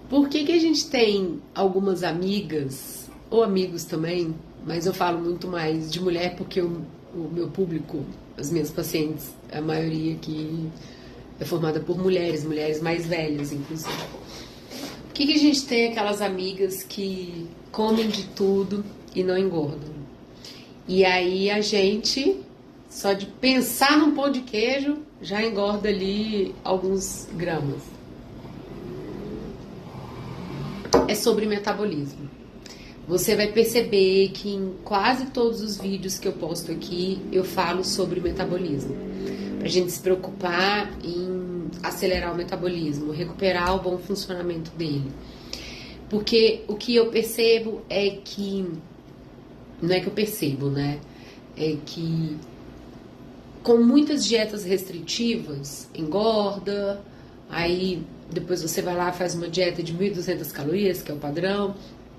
Por que que a gente tem algumas amigas, ou amigos também, mas eu falo muito mais de mulher porque o meu público, as minhas pacientes, a maioria aqui é formada por mulheres, mulheres mais velhas, inclusive. Por que que a gente tem aquelas amigas que comem de tudo e não engordam? E aí a gente, só de pensar num pão de queijo, já engorda ali alguns gramas. É sobre metabolismo. Você vai perceber que em quase todos os vídeos que eu posto aqui, eu falo sobre metabolismo. Pra gente se preocupar em acelerar o metabolismo, recuperar o bom funcionamento dele. Porque o que eu percebo é que... Não é que eu percebo, né? É que com muitas dietas restritivas, engorda, aí depois você vai lá, faz uma dieta de 1.200 calorias, que é o padrão,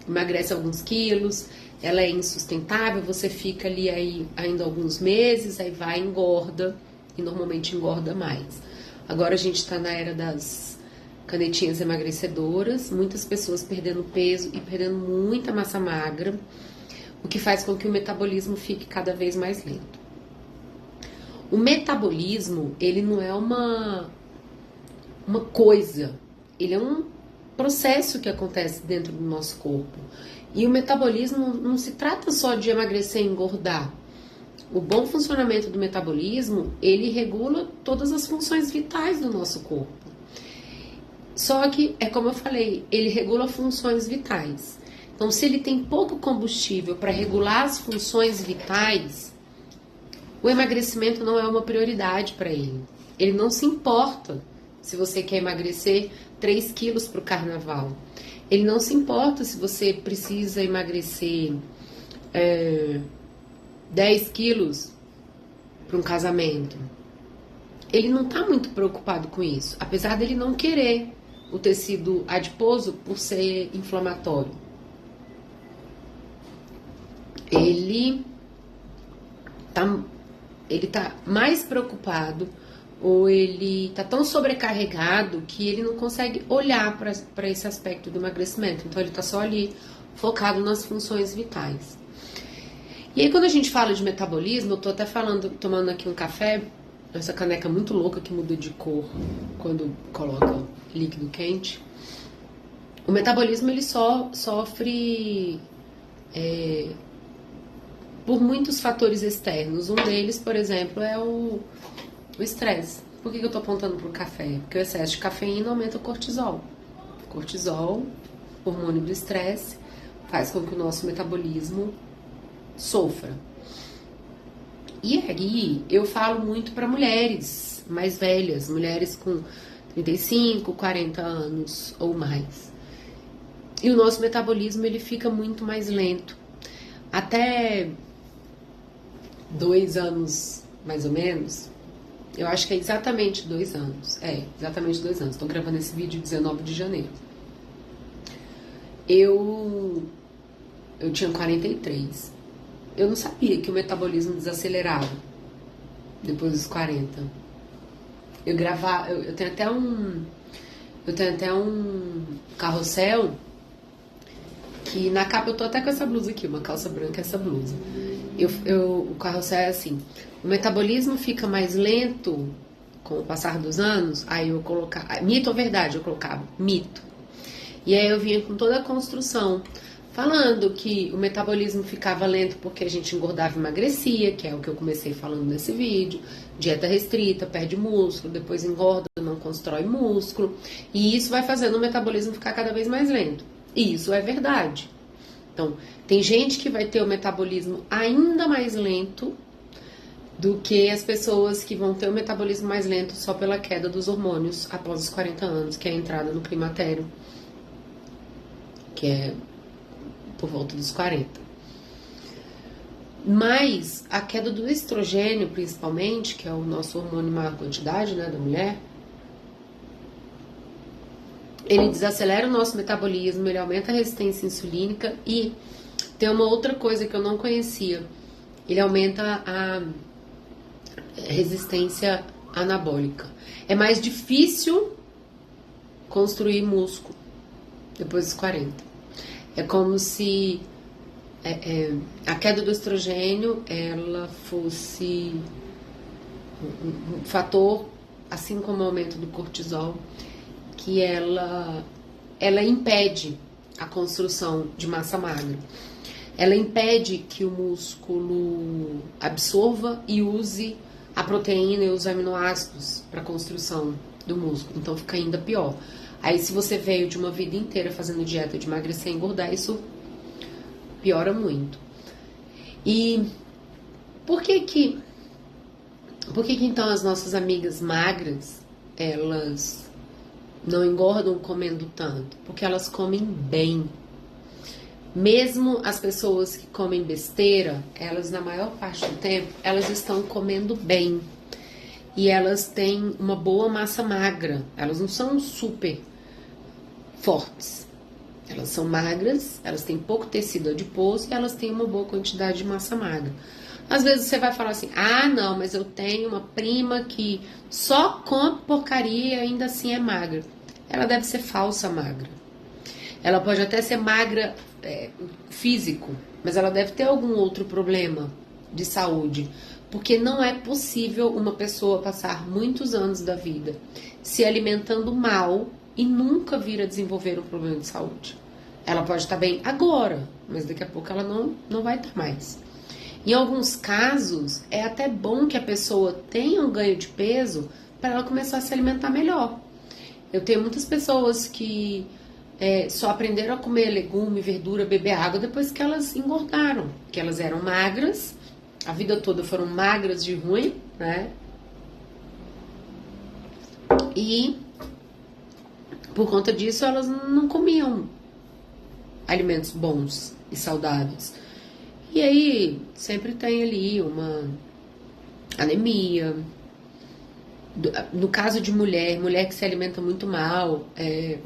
emagrece alguns quilos, ela é insustentável, você fica ali aí ainda alguns meses, aí vai, engorda, e normalmente engorda mais. Agora a gente está na era das canetinhas emagrecedoras, muitas pessoas perdendo peso e perdendo muita massa magra, o que faz com que o metabolismo fique cada vez mais lento. O metabolismo, ele não é uma coisa, ele é um processo que acontece dentro do nosso corpo. E o metabolismo não se trata só de emagrecer e engordar. O bom funcionamento do metabolismo, ele regula todas as funções vitais do nosso corpo. Só que, é como eu falei, ele regula funções vitais. Então, se ele tem pouco combustível para regular as funções vitais, o emagrecimento não é uma prioridade para ele. Ele não se importa se você quer emagrecer 3 quilos para o carnaval. Ele não se importa se você precisa emagrecer 10 quilos para um casamento. Ele não está muito preocupado com isso, apesar dele não querer o tecido adiposo por ser inflamatório. Ele tá mais preocupado, ou ele tá tão sobrecarregado que ele não consegue olhar para esse aspecto do emagrecimento. Então ele tá só ali focado nas funções vitais. E aí quando a gente fala de metabolismo, eu tô até tomando aqui um café, essa caneca muito louca que muda de cor quando coloca líquido quente. O metabolismo ele só sofre por muitos fatores externos. Um deles, por exemplo, é o estresse. Por que eu tô apontando pro café? Porque o excesso de cafeína aumenta o cortisol. Cortisol, hormônio do estresse, faz com que o nosso metabolismo sofra. E aí, eu falo muito para mulheres mais velhas, mulheres com 35, 40 anos ou mais. E o nosso metabolismo, ele fica muito mais lento. Até 2 anos, mais ou menos, eu acho que é exatamente 2 anos. Exatamente 2 anos. Tô gravando esse vídeo 19 de janeiro. Eu tinha 43. Eu não sabia que o metabolismo desacelerava depois dos 40. Eu tenho até um carrossel que na capa eu tô até com essa blusa aqui, uma calça branca, essa blusa. O carrossel é assim: o metabolismo fica mais lento com o passar dos anos. Aí eu colocava mito ou verdade, eu colocava mito. E aí eu vinha com toda a construção falando que o metabolismo ficava lento porque a gente engordava e emagrecia, que é o que eu comecei falando nesse vídeo. Dieta restrita, perde músculo, depois engorda, não constrói músculo. E isso vai fazendo o metabolismo ficar cada vez mais lento. E isso é verdade. Então, tem gente que vai ter o metabolismo ainda mais lento do que as pessoas que vão ter o metabolismo mais lento só pela queda dos hormônios após os 40 anos, que é a entrada no climatério, que é por volta dos 40. Mas a queda do estrogênio, principalmente, que é o nosso hormônio em maior quantidade, né, da mulher, ele desacelera o nosso metabolismo, ele aumenta a resistência insulínica e tem uma outra coisa que eu não conhecia. Ele aumenta a resistência anabólica. É mais difícil construir músculo. depois dos 40. É como se a queda do estrogênio ela fosse um fator, assim como o aumento do cortisol, que ela impede a construção de massa magra. Ela impede que o músculo absorva e use a proteína e os aminoácidos para a construção do músculo. Então fica ainda pior. Aí se você veio de uma vida inteira fazendo dieta de emagrecer e engordar, isso piora muito. E por que então as nossas amigas magras, elas não engordam comendo tanto? Porque elas comem bem. Mesmo as pessoas que comem besteira, elas na maior parte do tempo, elas estão comendo bem. E elas têm uma boa massa magra. Elas não são super fortes. Elas são magras, elas têm pouco tecido adiposo e elas têm uma boa quantidade de massa magra. Às vezes você vai falar assim, não, mas eu tenho uma prima que só come porcaria e ainda assim é magra. Ela deve ser falsa magra. Ela pode até ser magra físico, mas ela deve ter algum outro problema de saúde. Porque não é possível uma pessoa passar muitos anos da vida se alimentando mal e nunca vir a desenvolver um problema de saúde. Ela pode estar bem agora, mas daqui a pouco ela não vai estar mais. Em alguns casos, é até bom que a pessoa tenha um ganho de peso para ela começar a se alimentar melhor. Eu tenho muitas pessoas que só aprenderam a comer legume, verdura, beber água depois que elas engordaram, que elas eram magras, a vida toda foram magras de ruim, né? E por conta disso elas não comiam alimentos bons e saudáveis. E aí sempre tem ali uma anemia. No caso de mulher que se alimenta muito mal,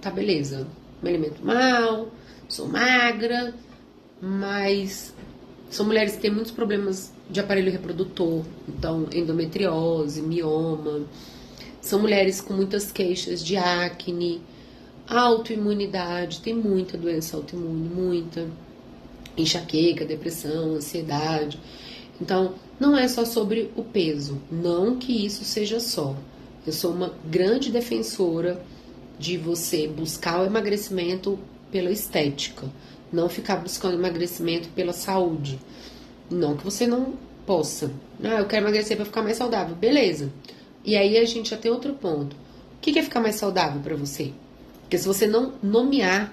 tá beleza, me alimento mal, sou magra, mas são mulheres que têm muitos problemas de aparelho reprodutor, então endometriose, mioma, são mulheres com muitas queixas de acne, autoimunidade, tem muita doença autoimune, muita enxaqueca, depressão, ansiedade. Então, não é só sobre o peso, não que isso seja só. Eu sou uma grande defensora de você buscar o emagrecimento pela estética, não ficar buscando emagrecimento pela saúde. Não que você não possa. Eu quero emagrecer para ficar mais saudável. Beleza. E aí a gente já tem outro ponto. O que é ficar mais saudável para você? Porque se você não nomear,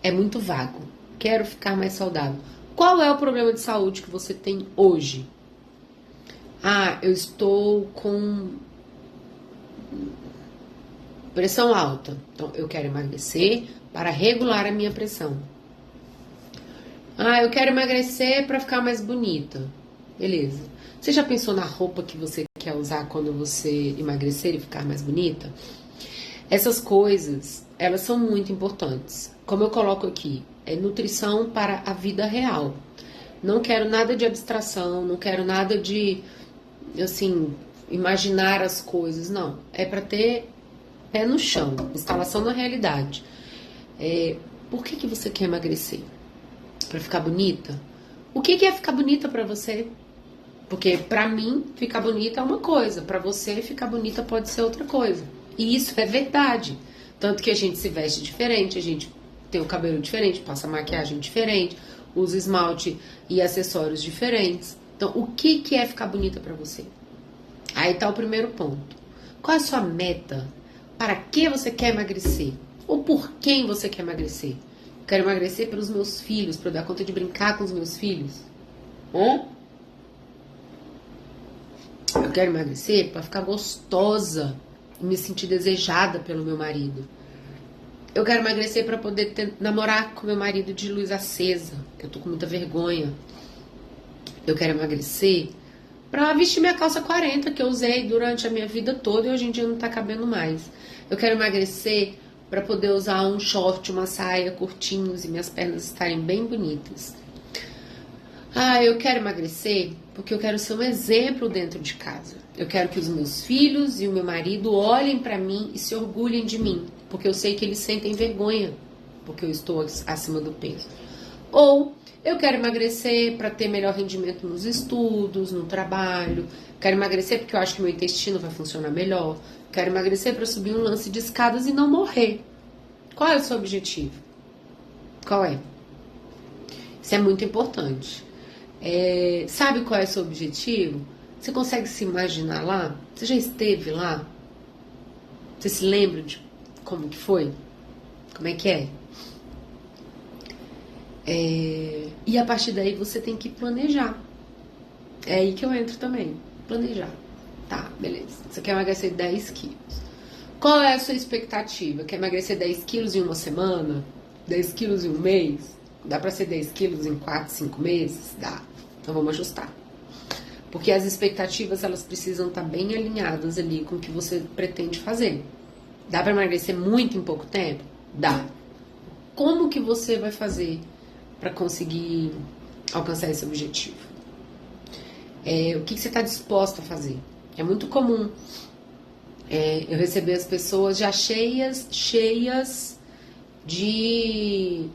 é muito vago. Quero ficar mais saudável. Qual é o problema de saúde que você tem hoje? Eu estou com pressão alta. Então, eu quero emagrecer para regular a minha pressão. Eu quero emagrecer para ficar mais bonita. Beleza. Você já pensou na roupa que você quer usar quando você emagrecer e ficar mais bonita? Essas coisas, elas são muito importantes. Como eu coloco aqui, é nutrição para a vida real. Não quero nada de abstração, não quero nada de, assim, imaginar as coisas. Não, é para ter pé no chão, instalação na realidade. Por que você quer emagrecer? Para ficar bonita? O que é ficar bonita para você? Porque para mim, ficar bonita é uma coisa, para você, ficar bonita pode ser outra coisa. E isso é verdade. Tanto que a gente se veste diferente, a gente tem o cabelo diferente, passa maquiagem diferente, usa esmalte e acessórios diferentes. Então, o que é ficar bonita para você? Aí tá o primeiro ponto. Qual é a sua meta? Para que você quer emagrecer? Ou por quem você quer emagrecer? Eu quero emagrecer pelos meus filhos, para eu dar conta de brincar com os meus filhos. Eu quero emagrecer para ficar gostosa e me sentir desejada pelo meu marido. Eu quero emagrecer para poder namorar com meu marido de luz acesa, que eu tô com muita vergonha. Eu quero emagrecer para vestir minha calça 40, que eu usei durante a minha vida toda e hoje em dia não tá cabendo mais. Eu quero emagrecer para poder usar um short, uma saia curtinhos e minhas pernas estarem bem bonitas. Eu quero emagrecer porque eu quero ser um exemplo dentro de casa. Eu quero que os meus filhos e o meu marido olhem para mim e se orgulhem de mim, porque eu sei que eles sentem vergonha porque eu estou acima do peso. Ou eu quero emagrecer para ter melhor rendimento nos estudos, no trabalho. Quero emagrecer porque eu acho que meu intestino vai funcionar melhor. Quero emagrecer para subir um lance de escadas e não morrer. Qual é o seu objetivo? Qual é? Isso é muito importante. Sabe qual é o seu objetivo? Você consegue se imaginar lá? Você já esteve lá? Você se lembra de como que foi? Como é que é? E a partir daí você tem que planejar. É aí que eu entro também. Planejar. Tá, beleza. Você quer emagrecer 10 quilos. Qual é a sua expectativa? Quer emagrecer 10 quilos em uma semana? 10 quilos em um mês? Dá pra ser 10 quilos em 4, 5 meses? Dá. Então vamos ajustar. Porque as expectativas, elas precisam estar bem alinhadas ali com o que você pretende fazer. Dá pra emagrecer muito em pouco tempo? Dá. Como que você vai fazer para conseguir alcançar esse objetivo? O que você está disposto a fazer? É muito comum eu receber as pessoas já cheias de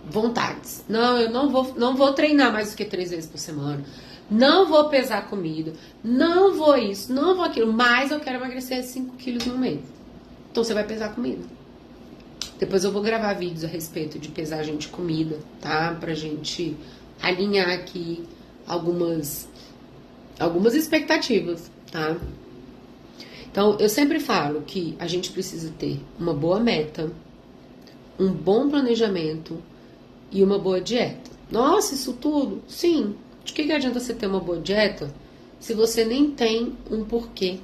vontades. Não, eu não vou treinar mais do que 3 vezes por semana. Não vou pesar comida. Não vou isso, não vou aquilo. Mas eu quero emagrecer 5 quilos em um mês. Então você vai pesar comida. Depois eu vou gravar vídeos a respeito de pesagem de comida, tá? Pra gente alinhar aqui algumas expectativas, tá? Então, eu sempre falo que a gente precisa ter uma boa meta, um bom planejamento e uma boa dieta. Nossa, isso tudo? Sim. De que adianta você ter uma boa dieta se você nem tem um porquê?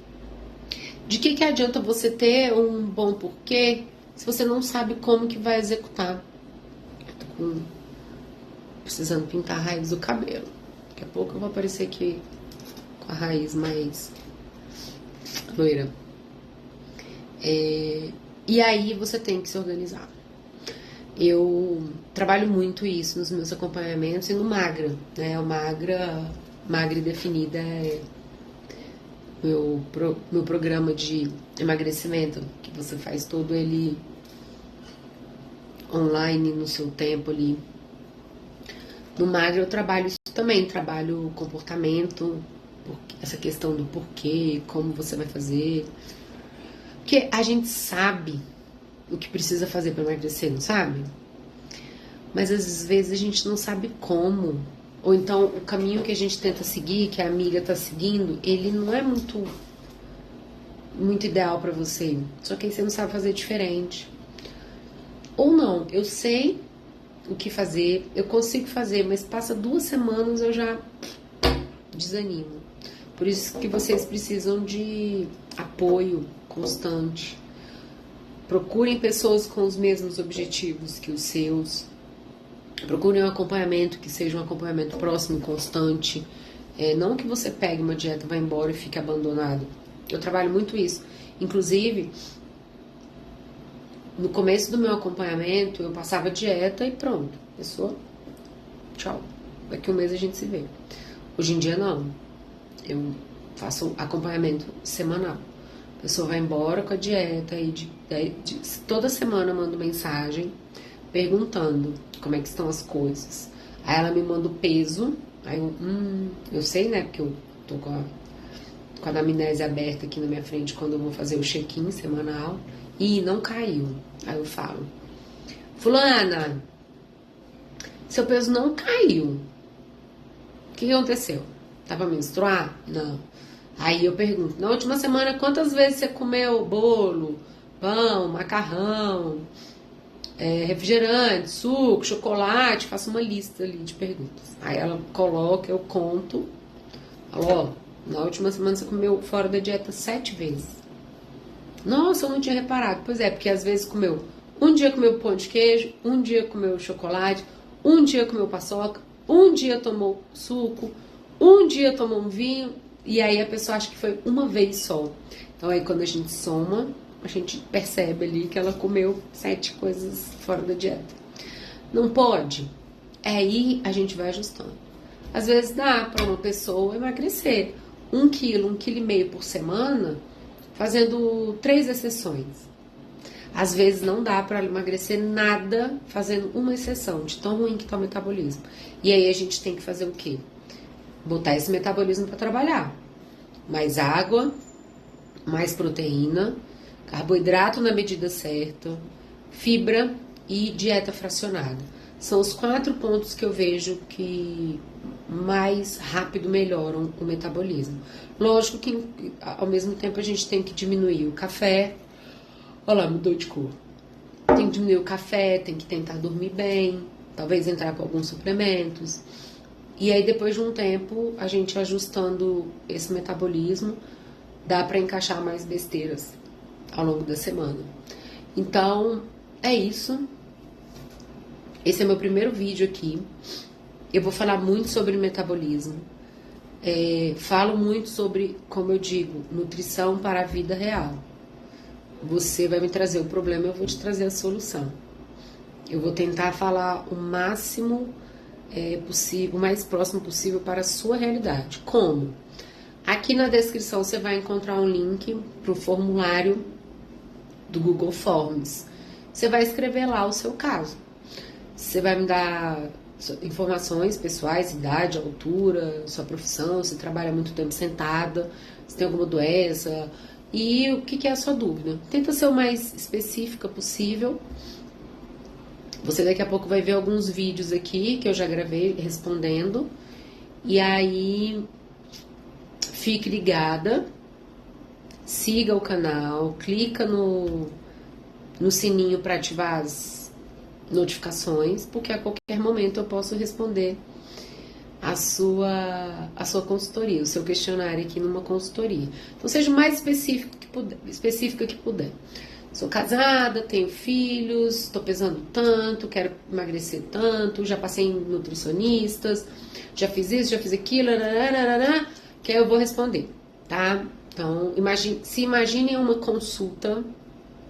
De que adianta você ter um bom porquê se você não sabe como que vai executar? Eu tô precisando pintar a raiz do cabelo. Daqui a pouco eu vou aparecer aqui com a raiz mais loira. E aí você tem que se organizar. Eu trabalho muito isso nos meus acompanhamentos e no Magra, né? O Magra e Definida é meu programa de emagrecimento, que você faz todo ele online no seu tempo ali. No Magra eu trabalho isso também, trabalho comportamento, essa questão do porquê, como você vai fazer. Porque a gente sabe o que precisa fazer para emagrecer, não sabe? Mas às vezes a gente não sabe como. Ou então o caminho que a gente tenta seguir, que a amiga tá seguindo, ele não é muito ideal para você. Só que aí você não sabe fazer diferente. Ou não, eu sei o que fazer, eu consigo fazer, mas passa 2 semanas eu já desanimo. Por isso que vocês precisam de apoio constante. Procurem pessoas com os mesmos objetivos que os seus. Procurem um acompanhamento que seja um acompanhamento próximo e constante. Não que você pegue uma dieta, vá embora e fique abandonado. Eu trabalho muito isso. Inclusive, no começo do meu acompanhamento, eu passava dieta e pronto. Pessoa, tchau. Daqui a 1 mês a gente se vê. Hoje em dia, não. Eu faço acompanhamento semanal. A pessoa vai embora com a dieta e toda semana eu mando mensagem perguntando como é que estão as coisas. Aí ela me manda o peso. Aí eu sei, né? Porque eu tô com a anamnese aberta aqui na minha frente quando eu vou fazer o check-in semanal. E não caiu. Aí eu falo: fulana, seu peso não caiu. O que aconteceu? Tava menstruar? Não. Aí eu pergunto: na última semana, quantas vezes você comeu bolo, pão, macarrão, refrigerante, suco, chocolate? Faço uma lista ali de perguntas. Aí ela coloca, eu conto. Falo: ó, na última semana você comeu fora da dieta 7 vezes. Nossa, eu não tinha reparado. Pois é, porque às vezes comeu. Um dia comeu pão de queijo, um dia comeu chocolate, um dia comeu paçoca, um dia tomou suco, um dia tomou um vinho, e aí a pessoa acha que foi uma vez só. Então aí quando a gente soma, a gente percebe ali que ela comeu 7 coisas fora da dieta. Não pode? Aí a gente vai ajustando. Às vezes dá para uma pessoa emagrecer 1 quilo, 1,5 quilo por semana, fazendo 3 exceções. Às vezes não dá para emagrecer nada fazendo uma exceção de tão ruim que tá o metabolismo. E aí a gente tem que fazer o quê? Botar esse metabolismo para trabalhar. Mais água, mais proteína, carboidrato na medida certa, fibra e dieta fracionada. São os 4 pontos que eu vejo que mais rápido melhoram o metabolismo. Lógico que ao mesmo tempo a gente tem que diminuir o café. Olha lá, mudou de cor. Tem que diminuir o café, tem que tentar dormir bem, talvez entrar com alguns suplementos. E aí depois de um tempo, a gente ajustando esse metabolismo, dá para encaixar mais besteiras ao longo da semana. Então, é isso. Esse é meu primeiro vídeo aqui. Eu vou falar muito sobre metabolismo. Falo muito sobre, como eu digo, nutrição para a vida real. Você vai me trazer o problema, eu vou te trazer a solução. Eu vou tentar falar o máximo possível, o mais próximo possível para a sua realidade. Como? Aqui na descrição você vai encontrar um link para o formulário do Google Forms. Você vai escrever lá o seu caso. Você vai me dar informações pessoais, idade, altura, sua profissão, se trabalha muito tempo sentada, se tem alguma doença e o que é a sua dúvida. Tenta ser o mais específica possível. Você daqui a pouco vai ver alguns vídeos aqui que eu já gravei respondendo. E aí, fique ligada, siga o canal, clica no sininho para ativar as notificações, porque a qualquer momento eu posso responder a sua consultoria, o seu questionário aqui numa consultoria. Então seja o mais específica que puder. Sou casada, tenho filhos, estou pesando tanto, quero emagrecer tanto, já passei em nutricionistas, já fiz isso, já fiz aquilo, que aí eu vou responder, tá? Então, se imaginem uma consulta,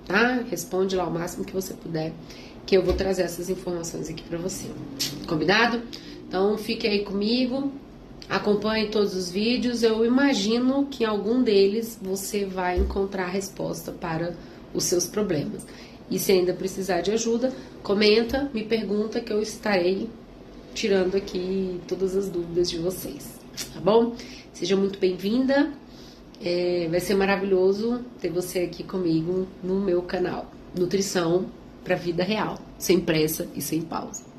tá? Responde lá o máximo que você puder, que eu vou trazer essas informações aqui pra você. Combinado? Então, fique aí comigo, acompanhe todos os vídeos. Eu imagino que em algum deles você vai encontrar a resposta para os seus problemas. E se ainda precisar de ajuda, comenta, me pergunta que eu estarei tirando aqui todas as dúvidas de vocês, tá bom? Seja muito bem-vinda, vai ser maravilhoso ter você aqui comigo no meu canal Nutrição para a Vida Real, sem pressa e sem pausa.